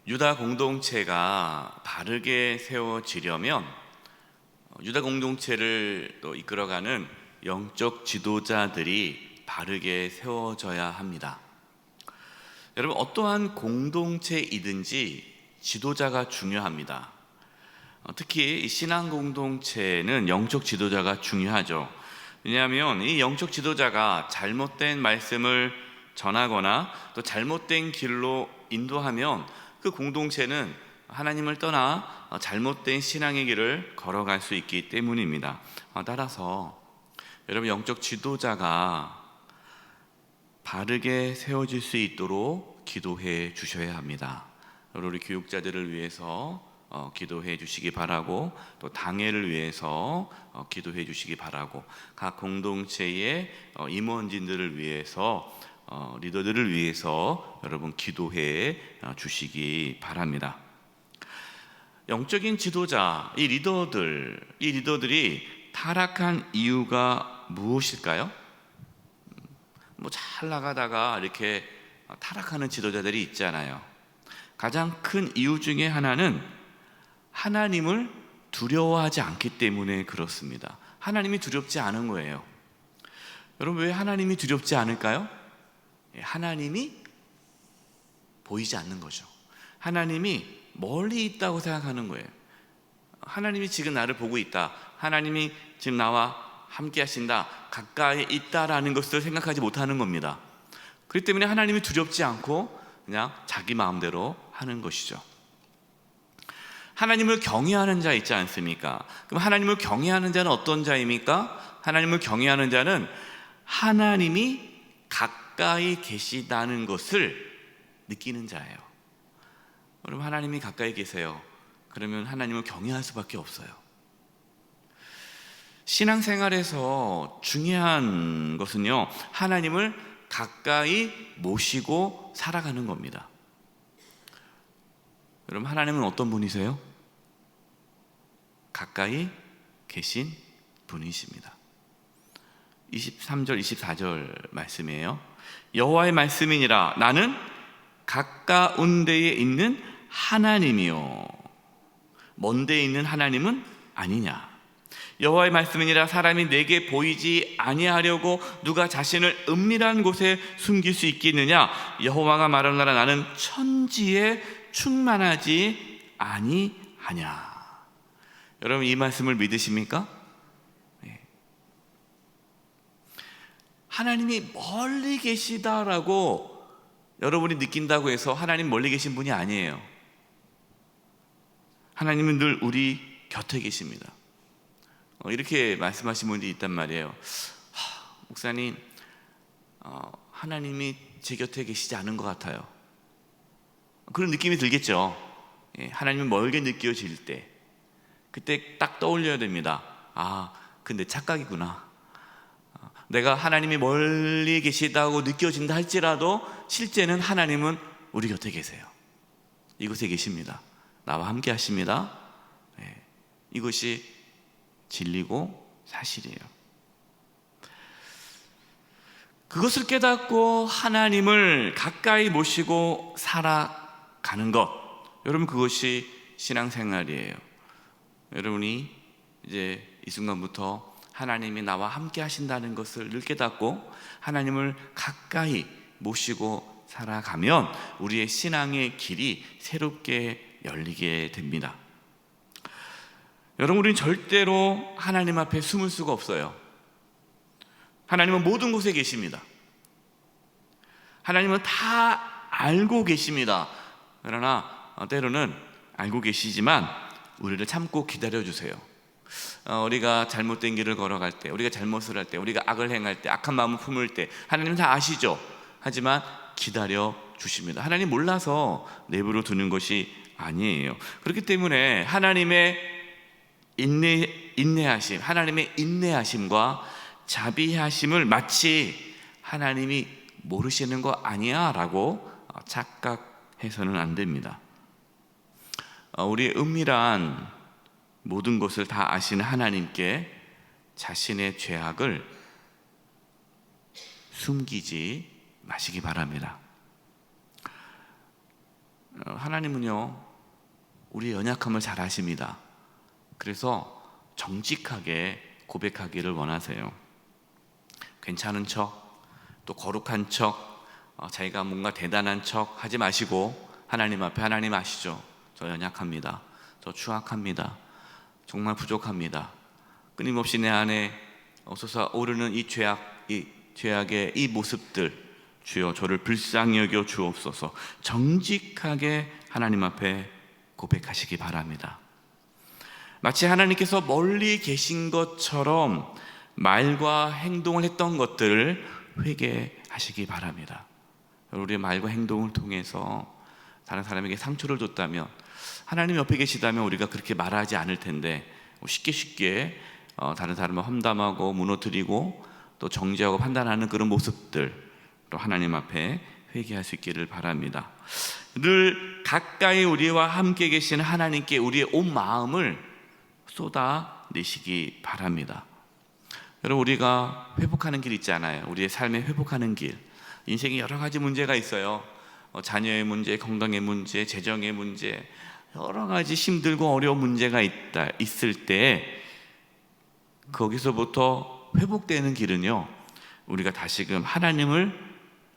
유다 공동체가 바르게 세워지려면 유다 공동체를 또 이끌어가는 영적 지도자들이 바르게 세워져야 합니다. 여러분, 어떠한 공동체이든지 지도자가 중요합니다. 특히 신앙 공동체는 영적 지도자가 중요하죠. 왜냐하면 이 영적 지도자가 잘못된 말씀을 전하거나 또 잘못된 길로 인도하면 그 공동체는 하나님을 떠나 잘못된 신앙의 길을 걸어갈 수 있기 때문입니다. 따라서 여러분, 영적 지도자가 바르게 세워질 수 있도록 기도해 주셔야 합니다. 우리 교육자들을 위해서 기도해 주시기 바라고, 또 당회를 위해서 기도해 주시기 바라고, 각 공동체의 임원진들을 위해서, 리더들을 위해서 여러분 기도해 주시기 바랍니다. 영적인 지도자, 이 리더들이 타락한 이유가 무엇일까요? 잘 나가다가 이렇게 타락하는 지도자들이 있잖아요. 가장 큰 이유 중에 하나는 하나님을 두려워하지 않기 때문에 그렇습니다. 하나님이 두렵지 않은 거예요. 여러분, 왜 하나님이 두렵지 않을까요? 하나님이 보이지 않는 거죠. 하나님이 멀리 있다고 생각하는 거예요. 하나님이 지금 나를 보고 있다, 하나님이 지금 나와 함께 하신다, 가까이 있다라는 것을 생각하지 못하는 겁니다. 그렇기 때문에 하나님이 두렵지 않고 그냥 자기 마음대로 하는 것이죠. 하나님을 경외하는 자 있지 않습니까? 그럼 하나님을 경외하는 자는 어떤 자입니까? 하나님을 경외하는 자는 하나님이 가까이 계시다는 것을 느끼는 자예요. 여러분, 하나님이 가까이 계세요. 그러면 하나님을 경외할 수밖에 없어요. 신앙생활에서 중요한 것은요, 하나님을 가까이 모시고 살아가는 겁니다. 여러분, 하나님은 어떤 분이세요? 가까이 계신 분이십니다. 23절 24절 말씀이에요. 여호와의 말씀이니라, 나는 가까운 데에 있는 하나님이요 먼 데에 있는 하나님은 아니냐. 여호와의 말씀이니라, 사람이 내게 보이지 아니하려고 누가 자신을 은밀한 곳에 숨길 수 있겠느냐. 여호와가 말하노라, 나는 천지에 충만하지 아니하냐. 여러분, 이 말씀을 믿으십니까? 하나님이 멀리 계시다라고 여러분이 느낀다고 해서 하나님 멀리 계신 분이 아니에요. 하나님은 늘 우리 곁에 계십니다. 이렇게 말씀하신 분이 있단 말이에요. 목사님, 하나님이 제 곁에 계시지 않은 것 같아요. 그런 느낌이 들겠죠. 하나님이 멀게 느껴질 때, 그때 딱 떠올려야 됩니다. 근데 착각이구나. 내가 하나님이 멀리 계시다고 느껴진다 할지라도 실제는 하나님은 우리 곁에 계세요. 이곳에 계십니다. 나와 함께 하십니다. 이것이 진리고 사실이에요. 그것을 깨닫고 하나님을 가까이 모시고 살아가는 것, 여러분, 그것이 신앙생활이에요. 여러분이 이제 이 순간부터 하나님이 나와 함께 하신다는 것을 늘 깨닫고 하나님을 가까이 모시고 살아가면 우리의 신앙의 길이 새롭게 열리게 됩니다. 여러분, 우리는 절대로 하나님 앞에 숨을 수가 없어요. 하나님은 모든 곳에 계십니다. 하나님은 다 알고 계십니다. 그러나 때로는 알고 계시지만 우리를 참고 기다려주세요. 우리가 잘못된 길을 걸어갈 때, 우리가 잘못을 할 때, 우리가 악을 행할 때, 악한 마음을 품을 때 하나님은 다 아시죠. 하지만 기다려 주십니다. 하나님 몰라서 내버려 두는 것이 아니에요. 그렇기 때문에 하나님의 인내하심, 하나님의 인내하심과 자비하심을 마치 하나님이 모르시는 거 아니야 라고 착각해서는 안 됩니다. 우리의 은밀한 모든 것을 다 아시는 하나님께 자신의 죄악을 숨기지 마시기 바랍니다. 하나님은요, 우리의 연약함을 잘 아십니다. 그래서 정직하게 고백하기를 원하세요. 괜찮은 척, 또 거룩한 척, 자기가 뭔가 대단한 척 하지 마시고 하나님 앞에, 하나님 아시죠? 저 연약합니다. 저 추악합니다. 정말 부족합니다. 끊임없이 내 안에 솟아오르는 이 죄악의 이 모습들, 주여 저를 불쌍히 여겨 주옵소서. 정직하게 하나님 앞에 고백하시기 바랍니다. 마치 하나님께서 멀리 계신 것처럼 말과 행동을 했던 것들을 회개하시기 바랍니다. 우리의 말과 행동을 통해서 다른 사람에게 상처를 줬다면, 하나님 옆에 계시다면 우리가 그렇게 말하지 않을 텐데 쉽게 다른 사람을 험담하고 무너뜨리고 또 정죄하고 판단하는 그런 모습들, 또 하나님 앞에 회개할 수 있기를 바랍니다. 늘 가까이 우리와 함께 계시는 하나님께 우리의 온 마음을 쏟아내시기 바랍니다. 여러분, 우리가 회복하는 길 있잖아요. 우리의 삶에 회복하는 길. 인생에 여러 가지 문제가 있어요. 자녀의 문제, 건강의 문제, 재정의 문제, 여러 가지 힘들고 어려운 문제가 있을 때 거기서부터 회복되는 길은요, 우리가 다시금 하나님을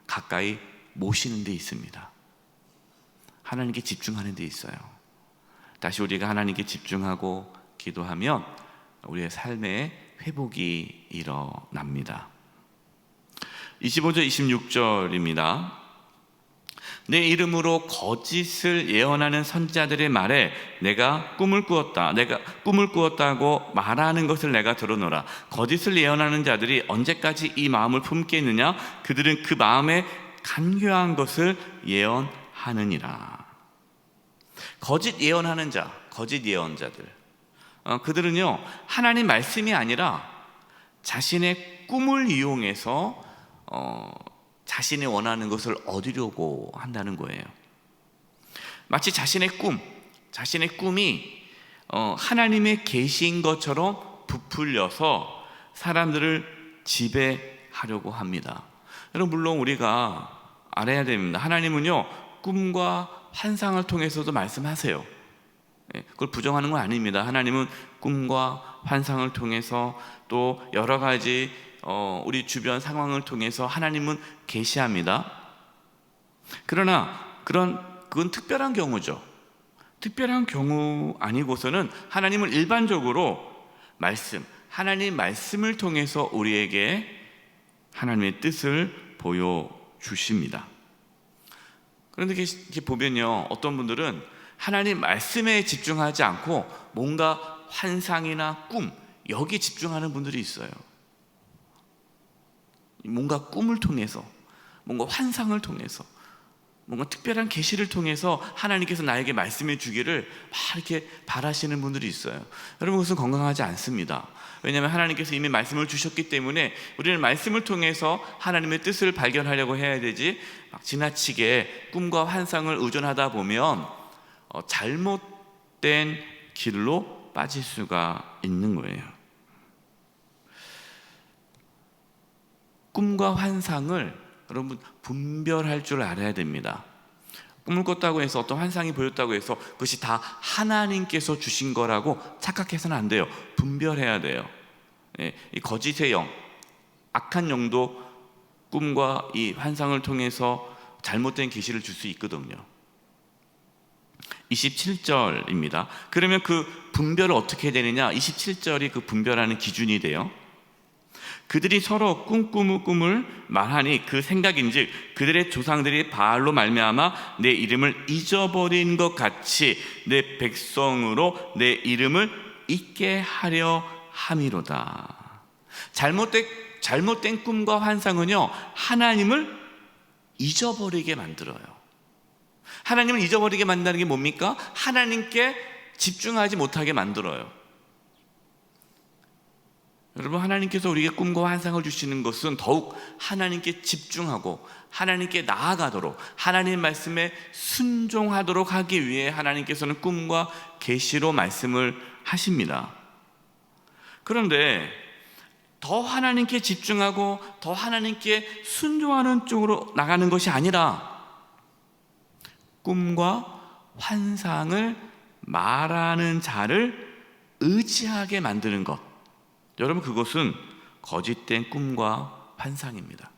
가까이 모시는 데 있습니다. 하나님께 집중하는 데 있어요. 다시 우리가 하나님께 집중하고 기도하면 우리의 삶에 회복이 일어납니다. 25절 26절입니다. 내 이름으로 거짓을 예언하는 선지자들의 말에 내가 꿈을 꾸었다고 말하는 것을 내가 들어노라. 거짓을 예언하는 자들이 언제까지 이 마음을 품겠느냐? 그들은 그 마음에 간교한 것을 예언하느니라. 거짓 예언하는 자, 거짓 예언자들, 그들은요, 하나님 말씀이 아니라 자신의 꿈을 이용해서 자신이 원하는 것을 얻으려고 한다는 거예요. 마치 자신의 꿈이 하나님의 계시인 것처럼 부풀려서 사람들을 지배하려고 합니다. 여러분, 물론 우리가 알아야 됩니다. 하나님은요, 꿈과 환상을 통해서도 말씀하세요. 그걸 부정하는 건 아닙니다. 하나님은 꿈과 환상을 통해서 또 여러 가지 우리 주변 상황을 통해서 하나님은 계시합니다. 그러나 그건 특별한 경우죠. 특별한 경우 아니고서는 하나님은 일반적으로 하나님 말씀을 통해서 우리에게 하나님의 뜻을 보여주십니다. 그런데 이렇게 보면요, 어떤 분들은 하나님 말씀에 집중하지 않고 뭔가 환상이나 꿈, 여기 집중하는 분들이 있어요. 뭔가 꿈을 통해서, 뭔가 환상을 통해서, 뭔가 특별한 계시를 통해서 하나님께서 나에게 말씀해 주기를 막 이렇게 바라시는 분들이 있어요. 여러분, 그것은 건강하지 않습니다. 왜냐하면 하나님께서 이미 말씀을 주셨기 때문에 우리는 말씀을 통해서 하나님의 뜻을 발견하려고 해야 되지, 막 지나치게 꿈과 환상을 의존하다 보면 잘못된 길로 빠질 수가 있는 거예요. 꿈과 환상을 여러분 분별할 줄 알아야 됩니다. 꿈을 꿨다고 해서 어떤 환상이 보였다고 해서 그것이 다 하나님께서 주신 거라고 착각해서는 안 돼요. 분별해야 돼요. 이 거짓의 영, 악한 영도 꿈과 이 환상을 통해서 잘못된 계시를 줄 수 있거든요. 27절입니다. 그러면 그 분별을 어떻게 해야 되느냐? 27절이 그 분별하는 기준이 돼요. 그들이 서로 꿈을 말하니 그 생각인즉 그들의 조상들이 바알로 말미암아 내 이름을 잊어버린 것 같이 내 백성으로 내 이름을 잊게 하려 함이로다. 잘못된 꿈과 환상은요, 하나님을 잊어버리게 만들어요. 하나님을 잊어버리게 만드는 게 뭡니까? 하나님께 집중하지 못하게 만들어요. 여러분, 하나님께서 우리에게 꿈과 환상을 주시는 것은 더욱 하나님께 집중하고 하나님께 나아가도록, 하나님 말씀에 순종하도록 하기 위해 하나님께서는 꿈과 계시로 말씀을 하십니다. 그런데 더 하나님께 집중하고 더 하나님께 순종하는 쪽으로 나가는 것이 아니라 꿈과 환상을 말하는 자를 의지하게 만드는 것. 여러분, 그것은 거짓된 꿈과 환상입니다.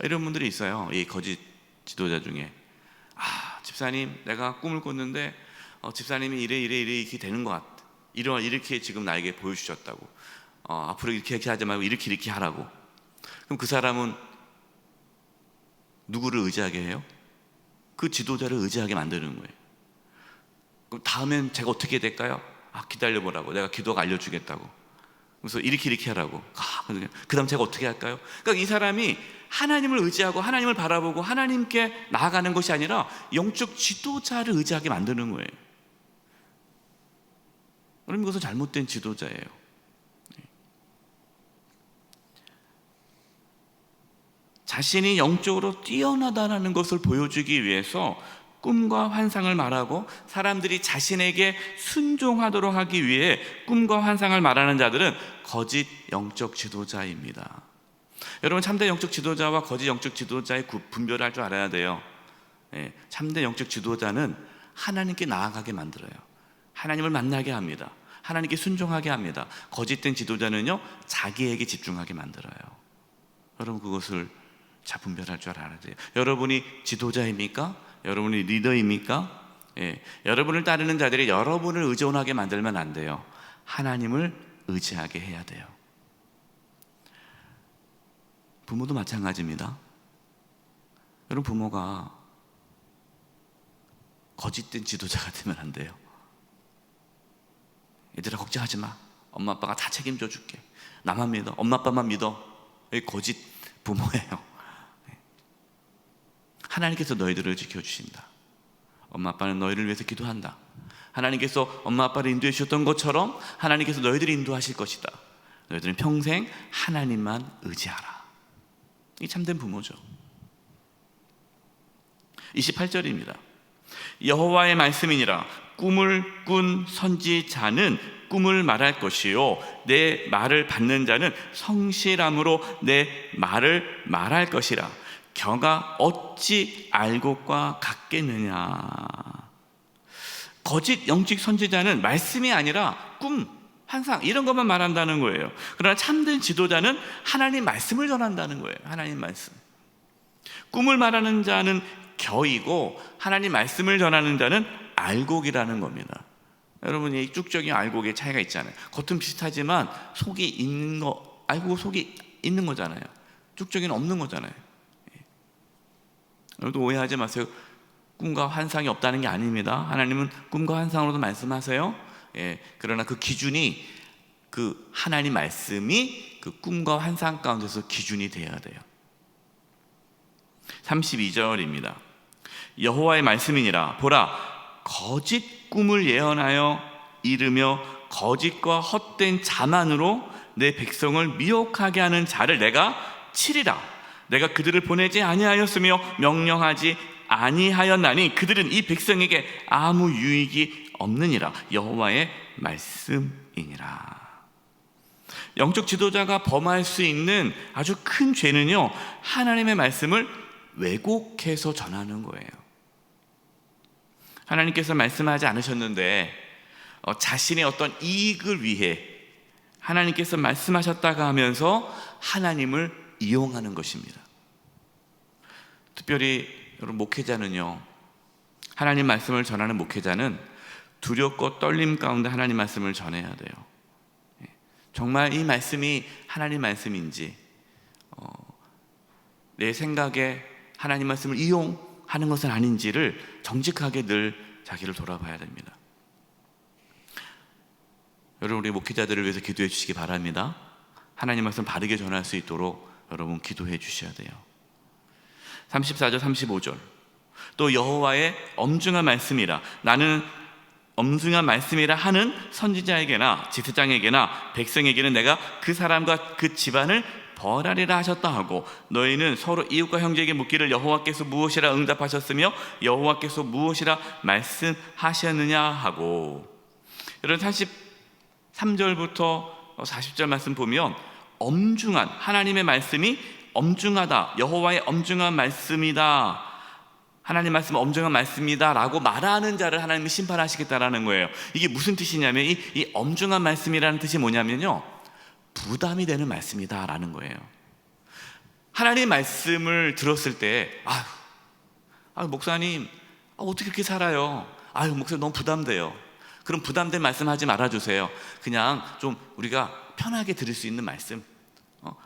이런 분들이 있어요. 이 거짓 지도자 중에, 집사님, 내가 꿈을 꿨는데 집사님이 이래 이렇게 되는 것 같아. 이렇게 지금 나에게 보여주셨다고. 앞으로 이렇게 하지 말고 이렇게 하라고. 그럼 그 사람은 누구를 의지하게 해요? 그 지도자를 의지하게 만드는 거예요. 그럼 다음엔 제가 어떻게 될까요? 기다려보라고. 내가 기도가 알려주겠다고. 그래서 이렇게 하라고. 그 다음 제가 어떻게 할까요? 그러니까 이 사람이 하나님을 의지하고 하나님을 바라보고 하나님께 나아가는 것이 아니라 영적 지도자를 의지하게 만드는 거예요. 그럼 이것은 잘못된 지도자예요. 자신이 영적으로 뛰어나다는 것을 보여주기 위해서 꿈과 환상을 말하고 사람들이 자신에게 순종하도록 하기 위해 꿈과 환상을 말하는 자들은 거짓 영적 지도자입니다. 여러분, 참된 영적 지도자와 거짓 영적 지도자의 분별을 할 줄 알아야 돼요. 참된 영적 지도자는 하나님께 나아가게 만들어요. 하나님을 만나게 합니다. 하나님께 순종하게 합니다. 거짓된 지도자는요, 자기에게 집중하게 만들어요. 여러분, 그것을 잘 분별할 줄 알아야 돼요. 여러분이 지도자입니까? 여러분이 리더입니까? 여러분을 따르는 자들이 여러분을 의존하게 만들면 안 돼요. 하나님을 의지하게 해야 돼요. 부모도 마찬가지입니다. 여러분, 부모가 거짓된 지도자가 되면 안 돼요. 얘들아, 걱정하지 마. 엄마 아빠가 다 책임져 줄게. 나만 믿어. 엄마 아빠만 믿어. 여기 거짓 부모예요. 하나님께서 너희들을 지켜주신다. 엄마 아빠는 너희를 위해서 기도한다. 하나님께서 엄마 아빠를 인도해 주셨던 것처럼 하나님께서 너희들을 인도하실 것이다. 너희들은 평생 하나님만 의지하라. 이 참된 부모죠. 28절입니다. 여호와의 말씀이니라. 꿈을 꾼 선지자는 꿈을 말할 것이요, 내 말을 받는 자는 성실함으로 내 말을 말할 것이라. 겨가 어찌 알곡과 같겠느냐. 거짓 영적 선지자는 말씀이 아니라 꿈, 환상 이런 것만 말한다는 거예요. 그러나 참된 지도자는 하나님 말씀을 전한다는 거예요. 하나님 말씀. 꿈을 말하는 자는 겨이고 하나님 말씀을 전하는 자는 알곡이라는 겁니다. 여러분, 이 쭉적인 알곡의 차이가 있잖아요. 겉은 비슷하지만 속이 있는 거, 알고 속이 있는 거잖아요. 쭉적이는 없는 거잖아요. 여러분, 오해하지 마세요. 꿈과 환상이 없다는 게 아닙니다. 하나님은 꿈과 환상으로도 말씀하세요. 그러나 그 기준이, 그 하나님 말씀이 그 꿈과 환상 가운데서 기준이 되어야 돼요. 32절입니다. 여호와의 말씀이니라. 보라, 거짓 꿈을 예언하여 이르며 거짓과 헛된 자만으로 내 백성을 미혹하게 하는 자를 내가 치리라. 내가 그들을 보내지 아니하였으며 명령하지 아니하였나니 그들은 이 백성에게 아무 유익이 없느니라. 여호와의 말씀이니라. 영적 지도자가 범할 수 있는 아주 큰 죄는요, 하나님의 말씀을 왜곡해서 전하는 거예요. 하나님께서 말씀하지 않으셨는데 자신의 어떤 이익을 위해 하나님께서 말씀하셨다가 하면서 하나님을 이용하는 것입니다. 특별히 여러분, 목회자는요, 하나님 말씀을 전하는 목회자는 두렵고 떨림 가운데 하나님 말씀을 전해야 돼요. 정말 이 말씀이 하나님 말씀인지, 내 생각에 하나님 말씀을 이용하는 것은 아닌지를 정직하게 늘 자기를 돌아봐야 됩니다. 여러분, 우리 목회자들을 위해서 기도해 주시기 바랍니다. 하나님 말씀 바르게 전할 수 있도록 여러분 기도해 주셔야 돼요. 34절 35절. 또 여호와의 엄중한 말씀이라. 나는 엄중한 말씀이라 하는 선지자에게나 지사장에게나 백성에게는 내가 그 사람과 그 집안을 벌하리라 하셨다 하고, 너희는 서로 이웃과 형제에게 묻기를 여호와께서 무엇이라 응답하셨으며 여호와께서 무엇이라 말씀하셨느냐 하고. 여러분, 33절부터 40절 말씀 보면 엄중한 하나님의 말씀이 엄중하다, 여호와의 엄중한 말씀이다 하나님 말씀은 엄중한 말씀이다 라고 말하는 자를 하나님이 심판하시겠다라는 거예요. 이게 무슨 뜻이냐면 이 엄중한 말씀이라는 뜻이 뭐냐면요, 부담이 되는 말씀이다 라는 거예요. 하나님 말씀을 들었을 때 목사님 어떻게 그렇게 살아요? 목사님 너무 부담돼요. 그럼 부담된 말씀 하지 말아주세요. 그냥 좀 우리가 편하게 들을 수 있는 말씀,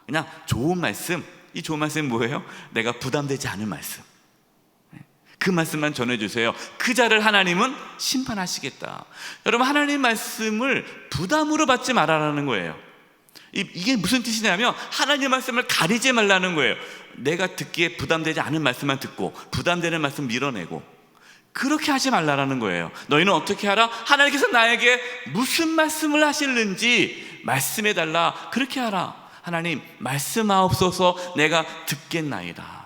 그냥 좋은 말씀. 이 좋은 말씀이 뭐예요? 내가 부담되지 않은 말씀, 그 말씀만 전해주세요. 그 자를 하나님은 심판하시겠다. 여러분, 하나님 말씀을 부담으로 받지 말아라는 거예요. 이게 무슨 뜻이냐면 하나님 말씀을 가리지 말라는 거예요. 내가 듣기에 부담되지 않은 말씀만 듣고 부담되는 말씀 밀어내고 그렇게 하지 말라는 거예요. 너희는 어떻게 하라? 하나님께서 나에게 무슨 말씀을 하실는지 말씀해달라. 그렇게 하라. 하나님 말씀하옵소서. 내가 듣겠나이다.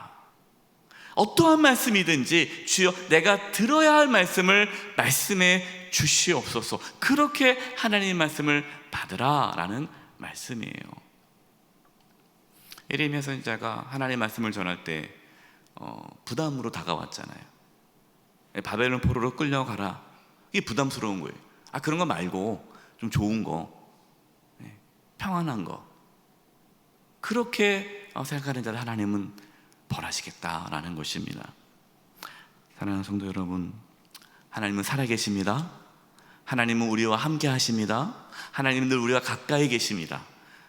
어떠한 말씀이든지 주여 내가 들어야 할 말씀을 말씀해 주시옵소서. 그렇게 하나님 말씀을 받으라 라는 말씀이에요. 예레미야 선지자가 하나님 말씀을 전할 때 부담으로 다가왔잖아요. 바벨론 포로로 끌려가라. 이게 부담스러운 거예요. 그런 거 말고 좀 좋은 거, 평안한 거, 그렇게 생각하는 자를 하나님은 벌하시겠다라는 것입니다. 사랑하는 성도 여러분, 하나님은 살아계십니다. 하나님은 우리와 함께 하십니다. 하나님은 늘 우리와 가까이 계십니다.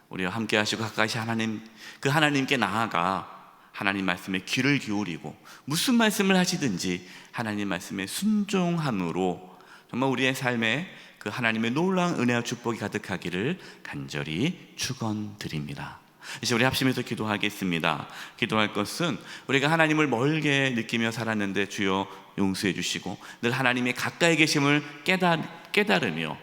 우리와 함께 하시고 가까이 하신 하나님, 그 하나님께 나아가 하나님 말씀에 귀를 기울이고 무슨 말씀을 하시든지 하나님 말씀에 순종함으로 정말 우리의 삶에 그 하나님의 놀라운 은혜와 축복이 가득하기를 간절히 축원드립니다. 이제 우리 합심해서 기도하겠습니다. 기도할 것은 우리가 하나님을 멀게 느끼며 살았는데 주여 용서해 주시고 늘 하나님의 가까이 계심을 깨달으며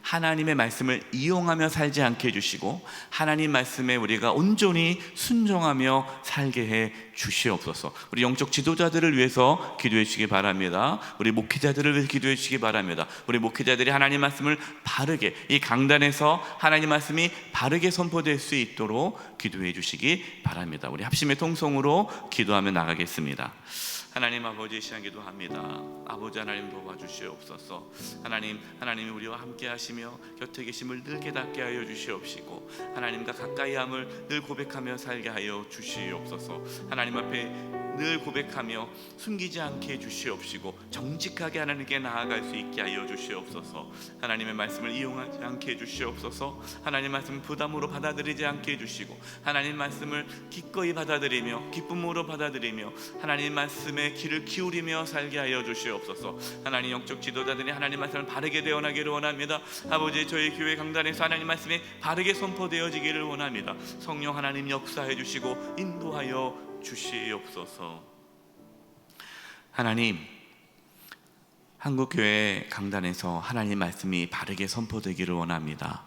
하나님의 말씀을 이용하며 살지 않게 해주시고 하나님 말씀에 우리가 온전히 순종하며 살게 해 주시옵소서. 우리 영적 지도자들을 위해서 기도해 주시기 바랍니다. 우리 목회자들을 위해서 기도해 주시기 바랍니다. 우리 목회자들이 하나님 말씀을 바르게, 이 강단에서 하나님 말씀이 바르게 선포될 수 있도록 기도해 주시기 바랍니다. 우리 합심의 통성으로 기도하며 나가겠습니다. 하나님 아버지, 시간 기도합니다. 아버지 하나님 도와주시옵소서. 하나님이 우리와 함께 하시며 곁에 계심을 늘 깨닫게 하여 주시옵시고 하나님과 가까이함을 늘 고백하며 살게 하여 주시옵소서. 하나님 앞에 늘 고백하며 숨기지 않게 해 주시옵시고 정직하게 하나님께 나아갈 수 있게 하여 주시옵소서. 하나님의 말씀을 이용하지 않게 해 주시옵소서. 하나님 말씀을 부담으로 받아들이지 않게 해 주시고 하나님 말씀을 기꺼이 받아들이며 기쁨으로 받아들이며 하나님 말씀에 귀를 기울이며 살게 하여 주시옵소서. 하나님 영적 지도자들이 하나님 말씀을 바르게 대언하기를 원합니다. 아버지, 저희 교회 강단에서 하나님 말씀이 바르게 선포되어지기를 원합니다. 성령 하나님 역사해 주시고 인도하여 주시옵소서. 하나님, 한국교회 강단에서 하나님 말씀이 바르게 선포되기를 원합니다.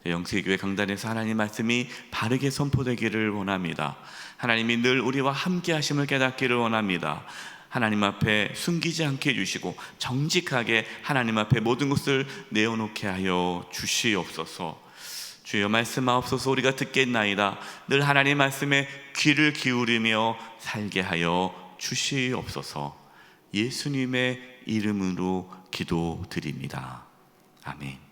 영세교회 강단에서 하나님 말씀이 바르게 선포되기를 원합니다. 하나님이 늘 우리와 함께 하심을 깨닫기를 원합니다. 하나님 앞에 숨기지 않게 해주시고 정직하게 하나님 앞에 모든 것을 내어놓게 하여 주시옵소서. 주여 말씀하옵소서. 우리가 듣겠나이다. 늘 하나님 말씀에 귀를 기울이며 살게 하여 주시옵소서. 예수님의 이름으로 기도드립니다. 아멘.